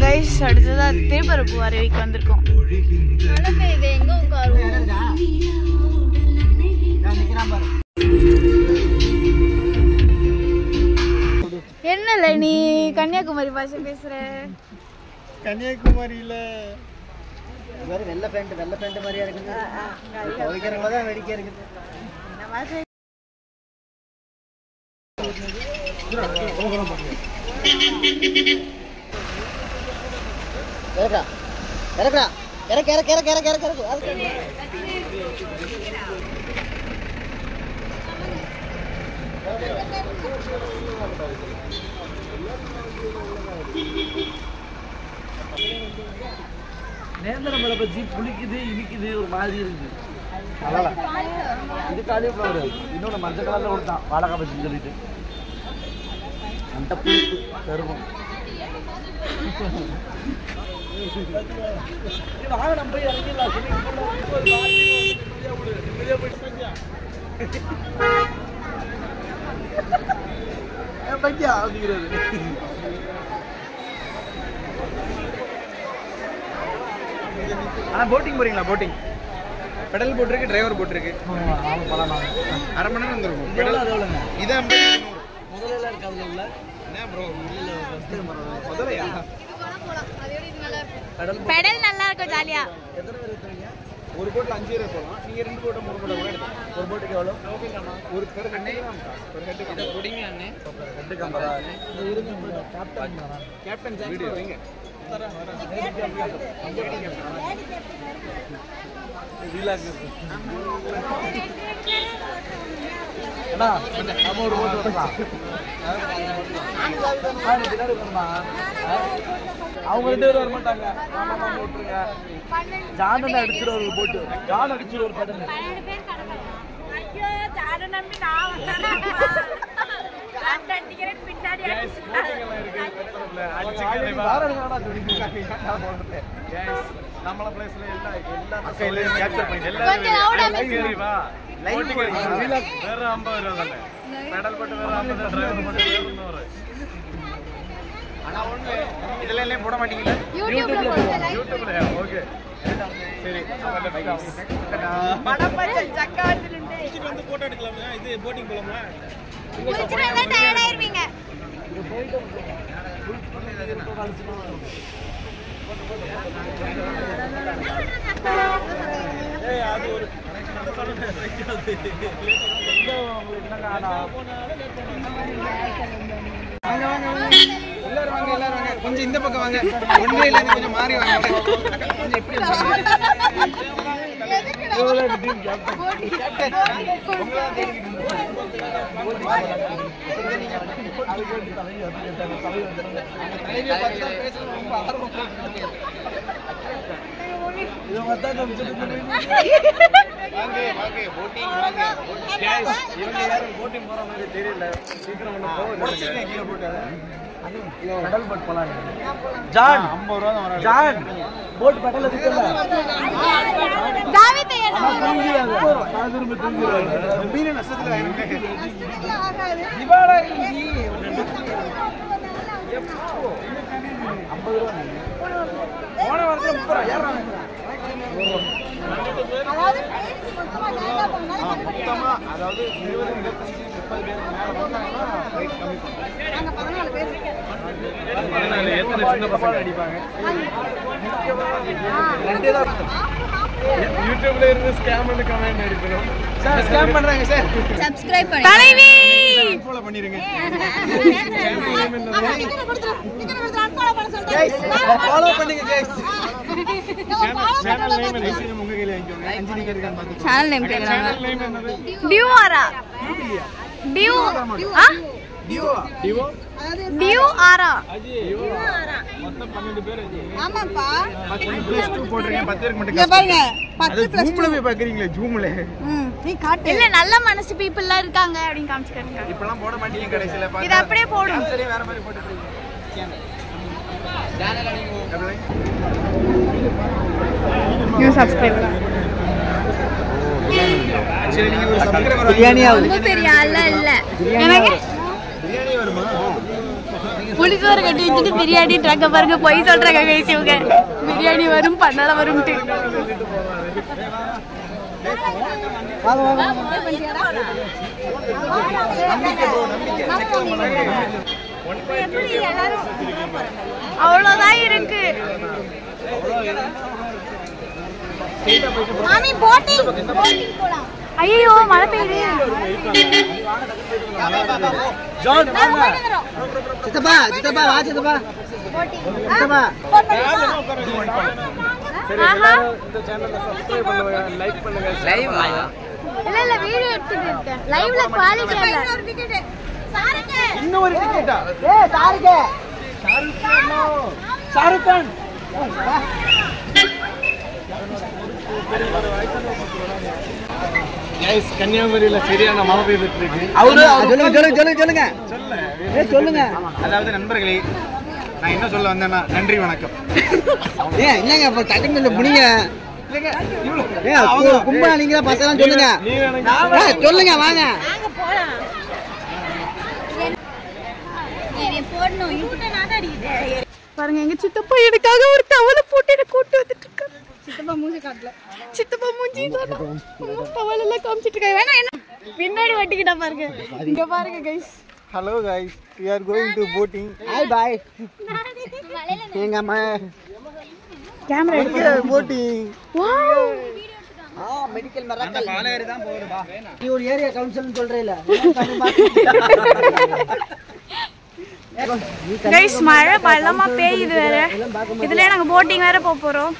Guys அடுத்ததா திருப்பரப்பு அருவிக்கு வந்திருக்கோம். இது எங்க உட்காருவோம்? என்னல நீ கன்னியாகுமரி பாஷை பேசுற? கன்னியாகுமரியில வெள்ளை பேண்ட் மாதிரியா இருக்குது. துவைக்கிறவங்க தான் வெடிக்க இருக்குது. நேந்திர மலை பத்தி புளிக்குது இனிக்குது ஒரு மாதிரி இருக்குது. இது காலிஃப்ளவர், இன்னொன்று மஞ்சள் கலர்ல கொடுத்தான் வாழைக்காய் பச்சின்னு சொல்லிட்டு அந்த புளிப்பு தருவோம். வாங்க நம்ம போய் இறங்கிடலாம். அப்படிங்கிறது ஆனால் போட்டிங் போறீங்களா? போட்டிங் பெடல் போட்டிருக்கு, டிரைவர் போட்டிருக்கு. அரை மணி நேரம் வந்துருக்கும். பெடல் இதை முதல்ல இருக்காது இல்லை என்ன ப்ரோ? முதலையா? பெடல் நல்லா இருக்கும், ஜாலியா. எத்தனை பேர் எடுத்துறீங்க? ஒரு போட்டில் 5 பேர் போகலாம். நீங்கள் 2 போட்டோ 3 போட்டோ கூட எடுத்துக்கலாம். ஒரு போட்டுக்கு எவ்வளோ? ஒரு பேர் அண்ணே ஒரு ஹெட்டுக்கு குடிங்க அண்ணே. ஹெட்டுக்கு 50 அண்ணே. கேப்டன் வீடியோ வைங்க. அவங்க 2 பேரும் வர மாட்டாங்க. ஜான் அடிச்சிரு ஒரு போட்டு, ஜான் அடிச்சிரு ஒரு படம். நம்மள பிளேஸ்ல எல்லாம் கேப்சர் பண்ணி வேற 50 ரூபா தானே. பெடல் போட்டு வேற 50, டிரைவர் போட்டு வேற 100. ஆனா ஒண்ணு இதெல்லாம் போட மாட்டீங்களா? யூடியூப்ல ஓகே சரி. மடப்பச்ச ஜக்காத்திலுண்டே இது வந்து போட்டோ எடுக்கலாமா? இது போட்டிங் போலாமா? குளிச்சிட்டு டயர்ட் ஆயிருவீங்க. ஏய் அது ஒரு எல்லாரும் வாங்க கொஞ்சம் இந்த பக்கம் வாங்க. ஒன்றே இல்லை, கொஞ்சம் மாறி வாங்க. கொஞ்சம் எப்படி போட்டிங் போற மாதிரி தெரியல. சீக்கிரம் கீழே போட்டாரு. பெடல் போட் போலாம். ஜான் 50 ரூபா தான். ஜான் போட் பெடல் இருக்குல்ல, ஜாவி தயாரா திரும்ப தூங்கிடுவாங்க. மீன நஷ்டத்துல திவாடா இஞ்சி 50 ரூபா. போன வாரத்துல 30 ரூபா ஏறாங்க. மொத்தமா அதாவது 20, 25, 30 பேர் மேல வந்தாங்கன்னா ரேட் கம்மி பண்ணுவாங்க. எத்தனை சின்ன பசங்க அடிப்பாங்க. யூடியூப்ல இருந்து ஸ்கேம் பண்ணி கமெண்ட் அடிக்கிறோம். சார் ஸ்கேம் பண்றாங்க சார். சப்ஸ்கிரைப் பண்ணுங்க. தலைவி ஃபாலோ பண்ணிருங்க. ஃபாலோ பண்ணுங்க गाइस. சேனல் நேம் என்ன? உங்க கையில வாங்கிக்கோங்க. 5 நீங்க இருக்கான்னு பாத்துக்கோங்க. சேனல் நேம் கேக்குறாங்க. சேனல் நேம் என்னது? டியூ ஆரா. டியூ ஆ டிவோ டியூ ஆரா. டிவோ ஆரா. மொத்தம் 12 பேர் இருக்கீங்க. ஆமாப்பா. 10+2 போடுறீங்க. 10 பேருக்கு மட்டும் இங்க பாருங்க. 10+2 ஜூம்ல போய் பாக்குறீங்களா? ஜூம்ல நீ காட்டு. இல்ல நல்ல மனசு பீப்பிள்லாம் இருக்காங்க அப்படினு காமிச்சிருக்காங்க. இப்பலாம் போட மாட்டீங்க கடைசில பாருங்க. இது அப்படியே போடும். சரி வேற மாதிரி போட்டுறீங்க. சேனல் அடிங்க. New subscriber. சரி நீங்க ஒரு சப்ஸ்கிரைபர் பிரியாணி ஆகுது. ரொம்ப பெரிய ஆள இல்ல. எனக்கு பிரியாணி வருமா? புளிசோறு கட்டி வச்சுட்டு பிரியாணி ட்ரக்க பாருங்க பொய் சொல்றாங்க பேசிவங்க பிரியாணி வரும் பண்ணல வரும்ட்டு அவ்வளவுதான் இருக்கு மாமி போட்டிங் போலாம் ஐயோ மழை பெய்யுது சித்தப்பா சித்தப்பா வா சித்தப்பா சித்தப்பா இந்த சேனலை சப்ஸ்கிரைப் பண்ணுங்க லைக் பண்ணுங்க லைவ் இல்ல வீடியோ எடுத்துட்டு இருக்கேன் லைவ்ல குவாலிட்டி இல்ல இன்னும் ஒரு டிக்கெட்டா ஏய் சாருக்கு ஷாருக் கான் गाइस கன்னியாகுமரியில சரியான மழை பெய்துட்டு இருக்கு சொல்லுங்க சொல்லுங்க அதாவது நண்பர்களே நான் என்ன சொல்ல வந்தேன்னா நன்றி வணக்கம் ஏன் என்னங்க அப்ப டக்குன்னு புடிங்க இல்லங்க கும்பா நீங்க பசங்க சொல்லுங்க சொல்லுங்க வாங்க வாங்க போலாம் நீ போடணும் யூட்ட நாடா அடிக்குது பாருங்க எங்க சித்தப்பா எனக்காக ஒரு டவல போட்டு கூட்டி வந்துட்டு இருக்காரு சித்தப்பா மூஞ்சி காட்டல சித்தப்பா மூஞ்சி டவல் எல்லாம் காமிச்சிட்டு இருக்காங்க வேணா என்ன பின்னாடி வட்டிக்கிட்டா பாருங்க இங்க பாருங்க guys hello guys we are going to boating hi bye எங்க அம்மா கேமரா எடுத்து boating வாவ் மெடிக்கல் மரக்கல் பாலேரி தான் போறடா நீ ஒரு ஏரியா கவுன்சில்னு சொல்றேல गाइस மழை பள்ளமா பெய்யுது வேற இதுலயே நாங்க போட்டிங் வேற போறோம்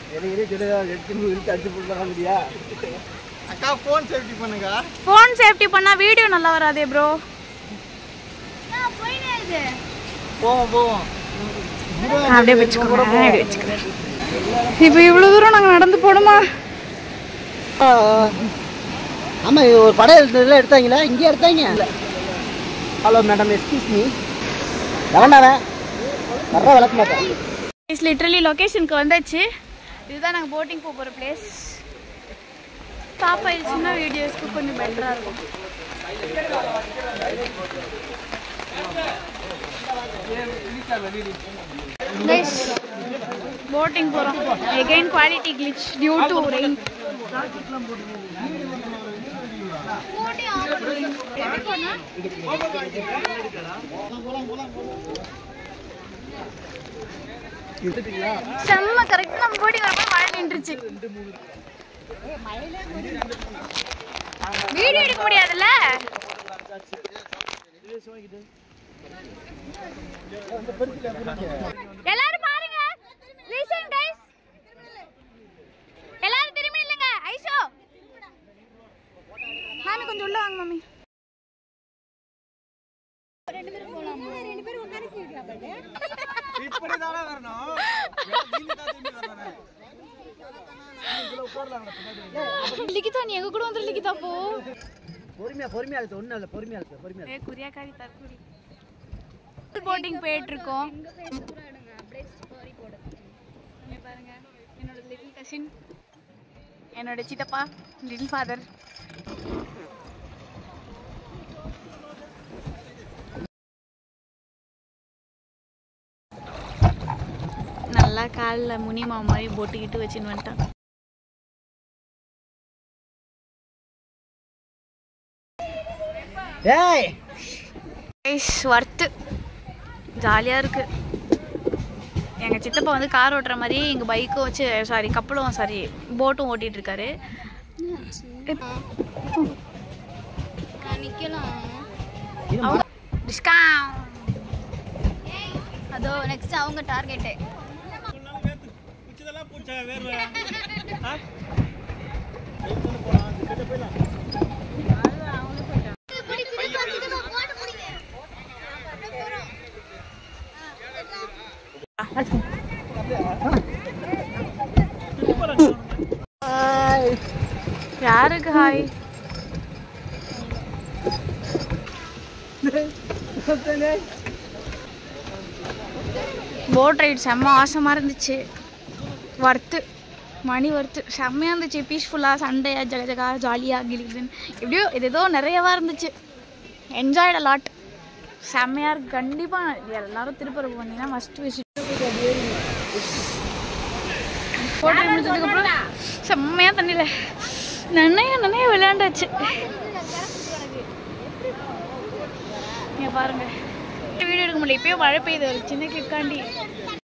அக்கா ஃபோன் சேஃப்டி பண்ணுங்க ஃபோன் சேஃப்டி பண்ணா வீடியோ நல்லா வராதே bro நான் போயினே இருக்கு போவோம் அப்படியே வெச்சுக்கோங்க இப்போ இவ்வளவு தூரம் நாங்க நடந்து போணுமா ஆமா ஒரு படம் எடுத்தாங்களா இங்க எடுத்தாங்க ஹலோ மேடம் எக்ஸ்கியூஸ் மீ லவனாவே வர வளக்க மாட்டேன் இஸ் லிட்டரலி லொகேஷனுக்கு வந்தாச்சு இதுதான் நாங்க போட்டிங் போற பிளேஸ் ஸ்டாப் ஆயிடுச்சுன்னா வீடியோஸ்க்கு கொஞ்சம் பெட்டரா இருக்கும் गाइस போட்டிங் போறோம் again quality glitch due to rain செம்ம கரெக்ட் நம்ம போட்டிங் வரப்ப மழை நின்றுச்சு வீடியோ எடுக்க முடியாதுல்ல எல்லாரும் பாருங்க லிசன் गाइस எல்லாரும் திரும்பி நில்லுங்க ஐஷோ மாமி கொஞ்சம் உள்ள வாங்க மாமி ரெண்டு பேரும் போலாமா ரெண்டு பேரும் உட்கார்ந்து கேக்கலாம் பாரு இப்படி தான வரணும் நீங்க தான் திரும்பி வரணும் இதுல உட்காரலாம் லிகிதா நீ எங்க கூட வந்து லிகிதா போ பொறுமையா இருக்கு ஒண்ணு இல்ல பொறுமையா ஏ குரியாக்காரி தற்குறி போட்டிங் போயிட்டு இருக்கோம் அப்படியே ஸ்டோரி போடு இங்க பாருங்க என்னோட லிட்டில் கசின் என்னோட சித்தப்பா லிட்டில் ஃபாதர் நல்லா காலில் முனிமா மாதிரி போட்டுக்கிட்டு வச்சுன்னு வந்துட்டான் ஏய் ஒர்த்து ஜாலியாக இருக்குது எங்கள் சித்தப்பா வந்து கார் ஓட்டுற மாதிரி எங்கள் பைக்கும் வச்சு சாரி கப்பலும் சாரி போட்டும் ஓட்டிகிட்டு இருக்காரு டிஸ்கவுண்ட் அதோ நெக்ஸ்ட் அவங்க டார்கெட்டு யாருக்கு ஹாய் போட் ரைட் செம்ம ஆசமாக இருந்துச்சு ஒர்த்து மணி ஒர்த்து செம்மையாக இருந்துச்சு பீஸ்ஃபுல்லாக சண்டையாக ஜகஜகா ஜாலியாக கிளிக்குதுன்னு எப்படியோ இது ஏதோ நிறையவா இருந்துச்சு என்ஜாய்ட் அ லாட் செம்மையாக இருக்குது. கண்டிப்பாக எல்லாரும் திருப்பூர் வந்தீங்கன்னா ஃபஸ்ட்டு விசிட் போட்டு முடிச்சதுக்கப்புறம் செம்மையாக தண்ணியில் நன்னைய விளையாண்டாச்சு. நீங்கள் பாருங்கள் வீடியோ எடுக்க முடியல. இப்போயும் மழை பெய்யுது ஒரு சின்ன கிக்காண்டி.